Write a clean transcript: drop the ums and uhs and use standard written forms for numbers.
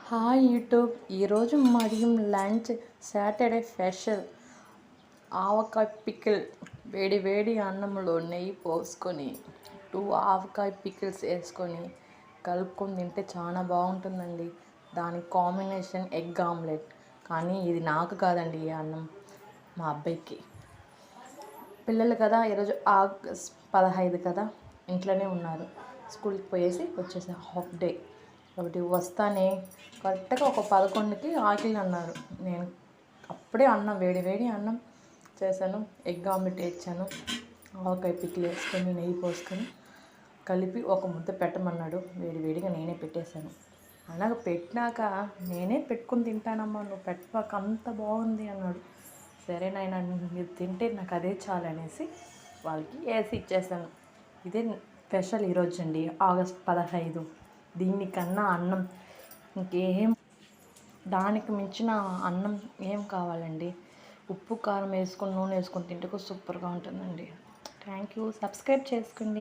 Hi YouTube. ఈరోజు మడియం lunch Saturday special ఆవకాయ pickle. వేడి వేడి అన్నంలో నెయ్యి పోసుకొని 2 ఆవకాయ పికిల్స్ వేసుకొని కలుపుకొని తింటే చాలా బాగుంటుందండి. దానికి కాంబినేషన్ ఎగ్ ఆమ్లెట్. కానీ ఇది నాకు కాదండి, ఈ అన్నం మా అబ్బాయికి. పిల్లలు కదా, ఈరోజు ఆగస్ట్ 15 కదా, ఇంట్లోనే ఉన్నారు. స్కూల్కి పోయేసి వచ్చేసి హాఫ్ డే ఒకటి వస్తానే కరెక్ట్గా ఒక 11కి ఆకలి అన్నారు. నేను అప్పుడే అన్నం వేడి వేడి అన్నం చేశాను, ఎగ్ ఆమ్లెట్ వేసాను, ఆవకాయ పికిల్ వేసుకొని నెయ్యి పోసుకొని కలిపి ఒక ముద్ద పెట్టమన్నాడు. వేడి వేడిగా నేనే పెట్టేశాను. అలాగ పెట్టినాక నేనే పెట్టుకుని తింటానమ్మా, నువ్వు పెట్టాక అంత బాగుంది అన్నాడు. సరే నాయన, మీరు తింటే నాకు అదే చాలు అనేసి వాళ్ళకి వేసి ఇచ్చేసాను. ఇదే స్పెషల్ ఈరోజు అండి, ఆగస్ట్ 15. దీనికన్నా అన్నం ఇంకేం, దానికి మించిన అన్నం ఏం కావాలండి. ఉప్పు కారం వేసుకొని నూనె వేసుకొని తింటే సూపర్గా ఉంటుందండి. Thank you. సబ్స్క్రైబ్ చేసుకోండి.